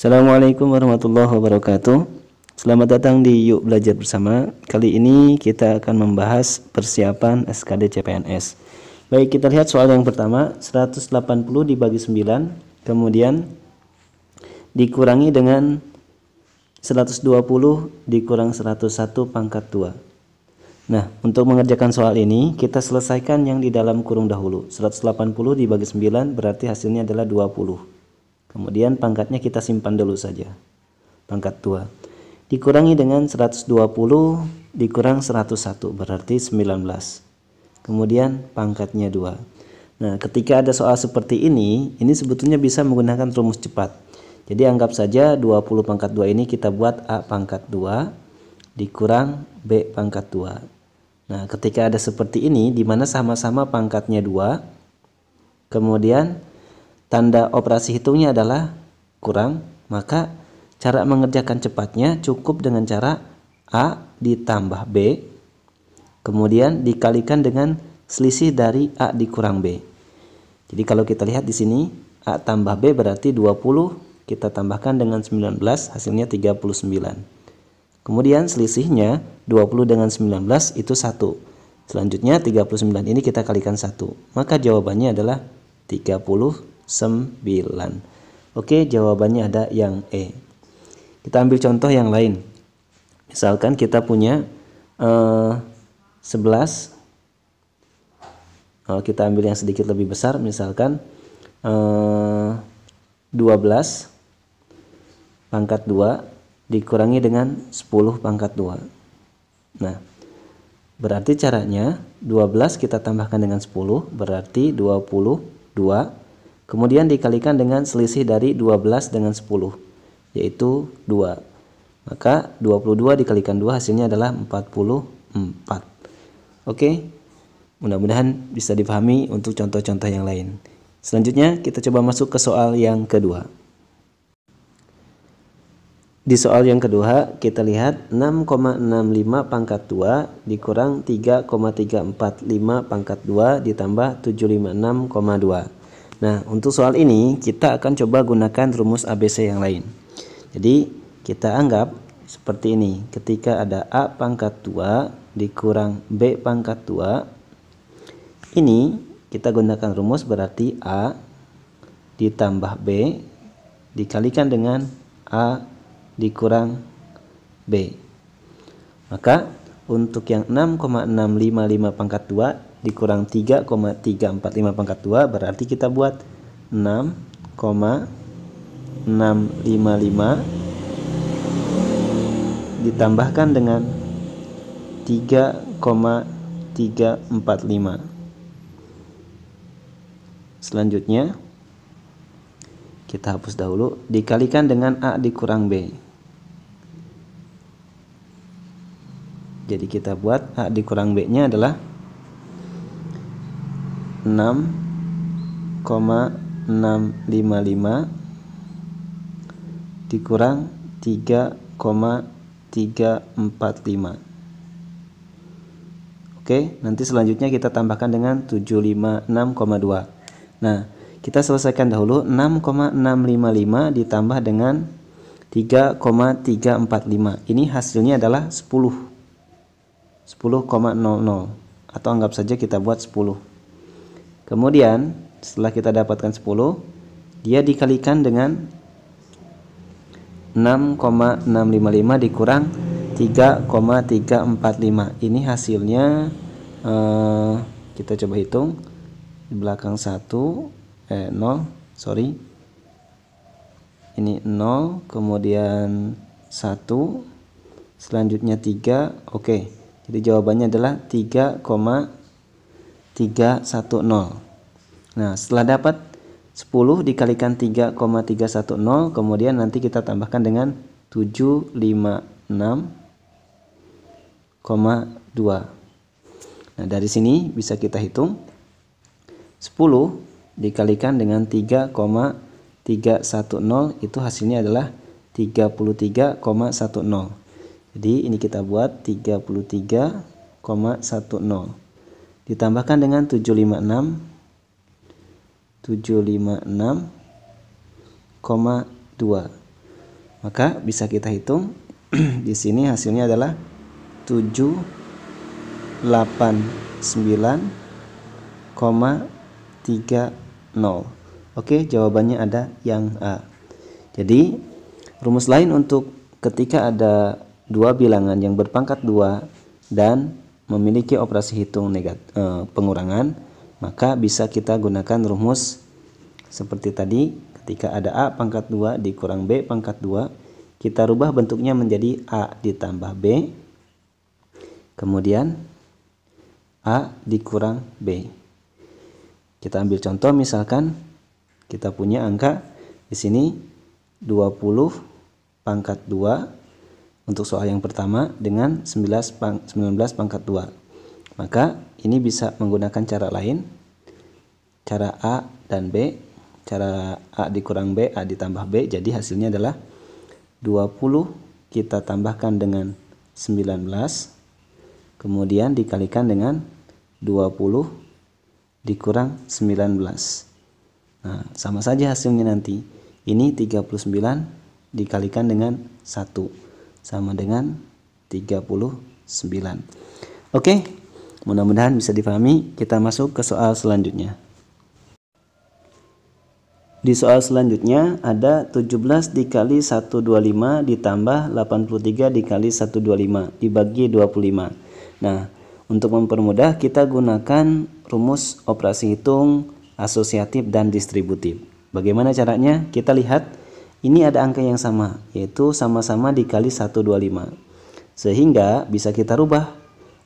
Assalamualaikum warahmatullahi wabarakatuh. Selamat datang di Yuk Belajar Bersama. Kali ini kita akan membahas persiapan SKD CPNS. Baik, kita lihat soal yang pertama, 180 dibagi 9, kemudian dikurangi dengan 120 dikurang 101 pangkat 2. Nah, untuk mengerjakan soal ini, kita selesaikan yang di dalam kurung dahulu. 180 dibagi 9 berarti hasilnya adalah 20. Kemudian pangkatnya kita simpan dulu saja. Pangkat 2. Dikurangi dengan 120 dikurang 101 berarti 19. Kemudian pangkatnya 2. Nah, ketika ada soal seperti ini sebetulnya bisa menggunakan rumus cepat. Jadi anggap saja 20 pangkat 2 ini kita buat A pangkat 2 dikurang B pangkat 2. Nah, ketika ada seperti ini di mana sama-sama pangkatnya 2, kemudian tanda operasi hitungnya adalah kurang, maka cara mengerjakan cepatnya cukup dengan cara A ditambah B, kemudian dikalikan dengan selisih dari A dikurang B. Jadi kalau kita lihat di sini, A tambah B berarti 20, kita tambahkan dengan 19, hasilnya 39. Kemudian selisihnya 20 dengan 19 itu 1. Selanjutnya 39 ini kita kalikan 1. Maka jawabannya adalah 39. Oke, jawabannya ada yang E. Kita ambil contoh yang lain. Misalkan kita punya 11. Kita ambil yang sedikit lebih besar, misalkan 12 pangkat 2 dikurangi dengan 10 pangkat 2. Nah, berarti caranya 12 kita tambahkan dengan 10 berarti 22. Kemudian dikalikan dengan selisih dari 12 dengan 10, yaitu 2. Maka 22 dikalikan 2 hasilnya adalah 44. Oke, mudah-mudahan bisa dipahami untuk contoh-contoh yang lain. Selanjutnya kita coba masuk ke soal yang kedua. Di soal yang kedua kita lihat 6,65 pangkat 2 dikurang 3,345 pangkat 2 ditambah 756,2. Nah, untuk soal ini kita akan coba gunakan rumus ABC yang lain. Jadi kita anggap seperti ini. Ketika ada A pangkat 2 dikurang B pangkat 2, ini kita gunakan rumus berarti A ditambah B dikalikan dengan A dikurang B. Maka untuk yang 6,655 pangkat 2 dikurang 3,345 pangkat 2 berarti kita buat 6,655 ditambahkan dengan 3,345. Selanjutnya kita hapus dahulu, dikalikan dengan A dikurang B. Jadi kita buat A dikurang B nya adalah 6,655 dikurang 3,345. Oke, nanti selanjutnya kita tambahkan dengan 756,2. Nah, kita selesaikan dahulu. 6,655 ditambah dengan 3,345. Ini hasilnya adalah 10,00 atau anggap saja kita buat 10. Kemudian setelah kita dapatkan 10, dia dikalikan dengan 6,655 dikurang 3,345. Ini hasilnya kita coba hitung. Di belakang 0, sorry. Ini 0, kemudian 1, selanjutnya 3. Oke. Jadi jawabannya adalah 3,310. Nah, setelah dapat 10 dikalikan 3,310, kemudian nanti kita tambahkan dengan 756,2. Nah, dari sini bisa kita hitung 10 dikalikan dengan 3,310 itu hasilnya adalah 33,10. Jadi ini kita buat 33,10 ditambahkan dengan 756,2. Maka bisa kita hitung di sini hasilnya adalah 789,30. Oke, jawabannya ada yang A. Jadi rumus lain untuk ketika ada dua bilangan yang berpangkat 2 dan memiliki operasi hitung pengurangan, maka bisa kita gunakan rumus seperti tadi. Ketika ada A pangkat 2 dikurang B pangkat 2, kita rubah bentuknya menjadi A ditambah B, kemudian A dikurang B. Kita ambil contoh, misalkan kita punya angka di sini 20 pangkat 2 untuk soal yang pertama dengan 19 pangkat 2. Maka ini bisa menggunakan cara lain, cara A dan B. Cara A dikurang B, A ditambah B, jadi hasilnya adalah 20 kita tambahkan dengan 19, kemudian dikalikan dengan 20 dikurang 19. Nah, sama saja hasilnya nanti. Ini 39 dikalikan dengan 1 sama dengan 39. Oke, mudah-mudahan bisa dipahami. Kita masuk ke soal selanjutnya. Di soal selanjutnya ada 17 dikali 125 ditambah 83 dikali 125 dibagi 25. Nah, untuk mempermudah kita gunakan rumus operasi hitung asosiatif dan distributif. Bagaimana caranya? Kita lihat ini ada angka yang sama, yaitu sama-sama dikali 125. Sehingga bisa kita rubah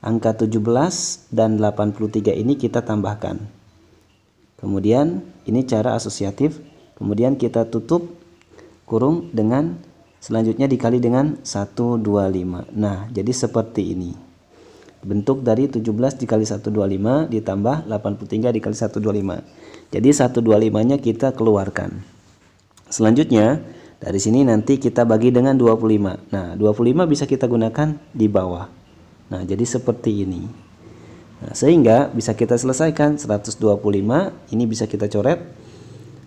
angka 17 dan 83 ini kita tambahkan. Kemudian ini cara asosiatif, kemudian kita tutup kurung dengan selanjutnya dikali dengan 125. Nah, jadi seperti ini. Bentuk dari 17 dikali 125 ditambah 83 dikali 125. Jadi 125-nya kita keluarkan. Selanjutnya dari sini nanti kita bagi dengan 25. Nah, 25 bisa kita gunakan di bawah. Nah, jadi seperti ini. Nah, sehingga bisa kita selesaikan 125 ini bisa kita coret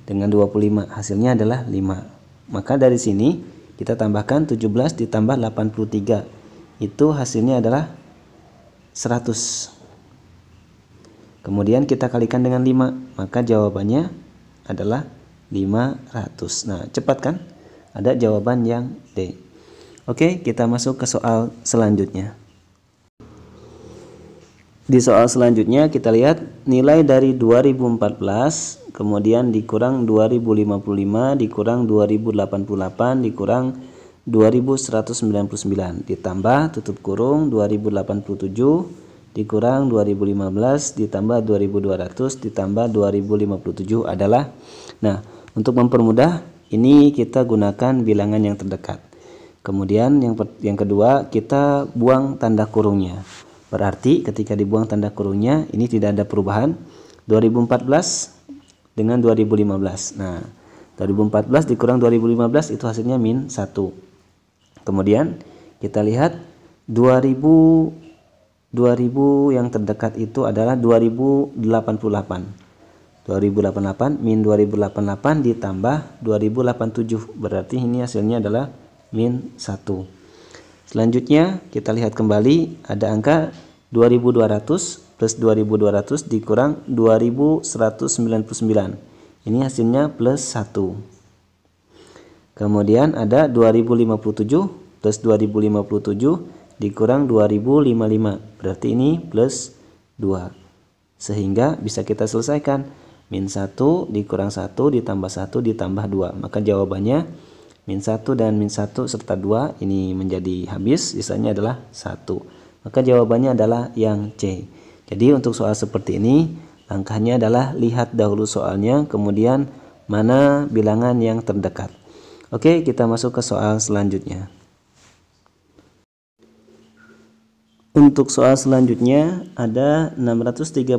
dengan 25, hasilnya adalah 5. Maka dari sini kita tambahkan 17 ditambah 83, itu hasilnya adalah 100. Kemudian kita kalikan dengan 5, maka jawabannya adalah 500. Nah, cepat kan? Ada jawaban yang D. Oke, kita masuk ke soal selanjutnya. Di soal selanjutnya kita lihat nilai dari 2014 kemudian dikurang 2055 dikurang 2088 dikurang 2199 ditambah tutup kurung 2087 dikurang 2015 ditambah 2200 ditambah 2057 adalah. Nah, untuk mempermudah ini kita gunakan bilangan yang terdekat. Kemudian yang kedua kita buang tanda kurungnya. Berarti ketika dibuang tanda kurungnya ini tidak ada perubahan 2014 dengan 2015. Nah, 2014 dikurang 2015 itu hasilnya min 1. Kemudian kita lihat 2000 yang terdekat itu adalah 2088. 2088 min 2088 ditambah 2087. Berarti ini hasilnya adalah min 1. Selanjutnya kita lihat kembali ada angka 2200 plus 2200 dikurang 2199. Ini hasilnya plus 1. Kemudian ada 2057 plus 2057 dikurang 2055. Berarti ini plus 2. Sehingga bisa kita selesaikan min 1 dikurang 1 ditambah 1 ditambah 2. Maka jawabannya min 1 dan min 1 serta 2 ini menjadi habis, sisanya adalah 1. Maka jawabannya adalah yang C. Jadi untuk soal seperti ini langkahnya adalah lihat dahulu soalnya, kemudian mana bilangan yang terdekat. Oke, kita masuk ke soal selanjutnya. Untuk soal selanjutnya ada 634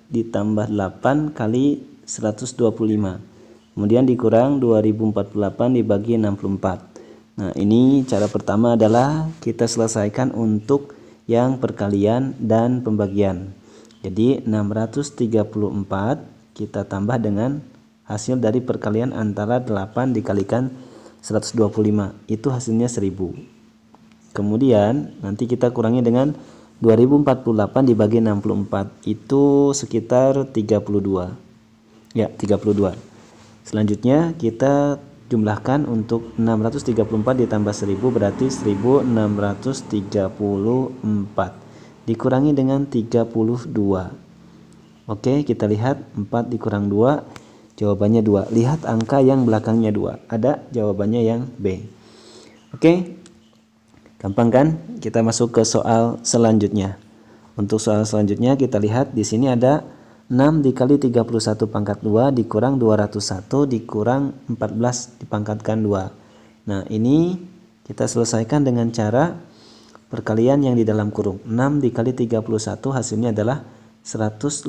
ditambah 8 kali 125. Kemudian dikurang 2048 dibagi 64. Nah, ini cara pertama adalah kita selesaikan untuk yang perkalian dan pembagian. Jadi 634 kita tambah dengan hasil dari perkalian antara 8 dikalikan 125, itu hasilnya 1000. Kemudian nanti kita kurangi dengan 2048 dibagi 64, itu sekitar 32. Ya, 32. Selanjutnya kita jumlahkan untuk 634 ditambah 1000 berarti 1634 dikurangi dengan 32. Oke, kita lihat 4 dikurang 2, jawabannya 2. Lihat angka yang belakangnya 2. Ada jawabannya yang B. Oke, gampang kan? Kita masuk ke soal selanjutnya. Untuk soal selanjutnya kita lihat di sini ada 6 dikali 31 pangkat 2 dikurang 201 dikurang 14 dipangkatkan 2. Nah, ini kita selesaikan dengan cara perkalian yang di dalam kurung. 6 dikali 31 hasilnya adalah 186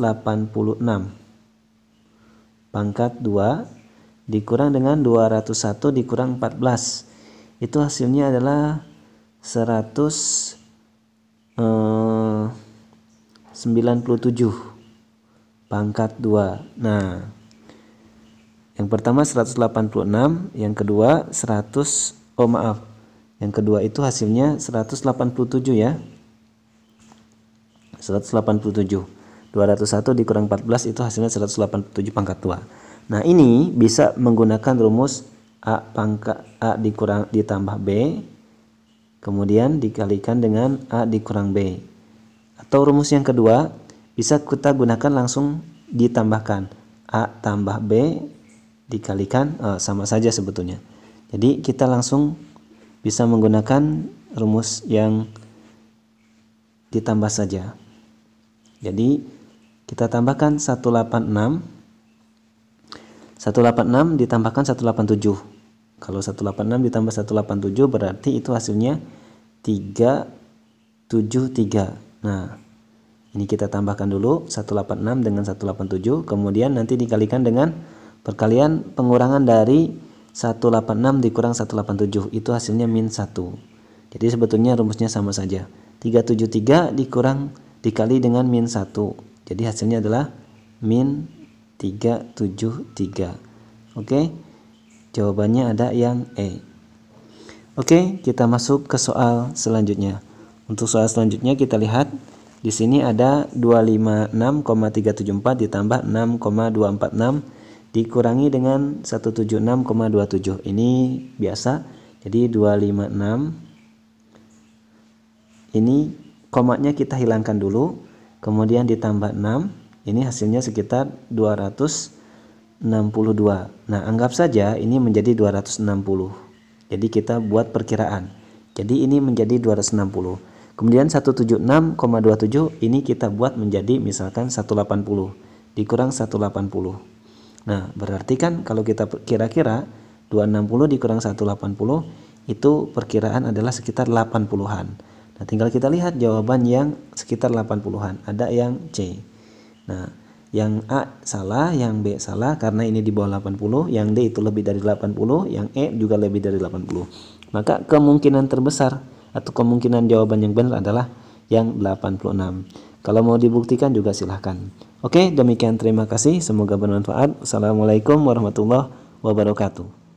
pangkat 2 dikurang dengan 201 dikurang 14, itu hasilnya adalah 197 pangkat 2. Nah, yang pertama 186, yang kedua yang kedua itu hasilnya 187 ya. 187. 201 dikurang 14 itu hasilnya 187 pangkat 2. Nah, ini bisa menggunakan rumus A ditambah B kemudian dikalikan dengan A dikurang B. Atau rumus yang kedua bisa kita gunakan langsung ditambahkan A tambah B dikalikan sama saja sebetulnya. Jadi kita langsung bisa menggunakan rumus yang ditambah saja. Jadi kita tambahkan 186 ditambahkan 187. Kalau 186 ditambah 187 berarti itu hasilnya 373. Nah, ini kita tambahkan dulu 186 dengan 187, kemudian nanti dikalikan dengan perkalian pengurangan dari 186 dikurang 187, itu hasilnya min 1. Jadi sebetulnya rumusnya sama saja. 373 dikali dengan min 1. Jadi hasilnya adalah min 373. Oke. Jawabannya ada yang E. Oke, kita masuk ke soal selanjutnya. Untuk soal selanjutnya kita lihat di sini ada 256,374 ditambah 6,246 dikurangi dengan 176,27. Ini biasa. Jadi 256 ini komanya kita hilangkan dulu. Kemudian ditambah 6, ini hasilnya sekitar 262. Nah, anggap saja ini menjadi 260. Jadi kita buat perkiraan. Jadi ini menjadi 260. Kemudian 176,27 ini kita buat menjadi misalkan 180 dikurang 180. Nah, berarti kan kalau kita kira-kira 260 dikurang 180 itu perkiraan adalah sekitar 80-an. Nah, tinggal kita lihat jawaban yang sekitar 80-an. Ada yang C. Nah, yang A salah, yang B salah karena ini di bawah 80, yang D itu lebih dari 80, yang E juga lebih dari 80. Maka kemungkinan terbesar atau kemungkinan jawaban yang benar adalah yang 86. Kalau mau dibuktikan juga silahkan. Oke, demikian terima kasih. Semoga bermanfaat. Assalamualaikum warahmatullahi wabarakatuh.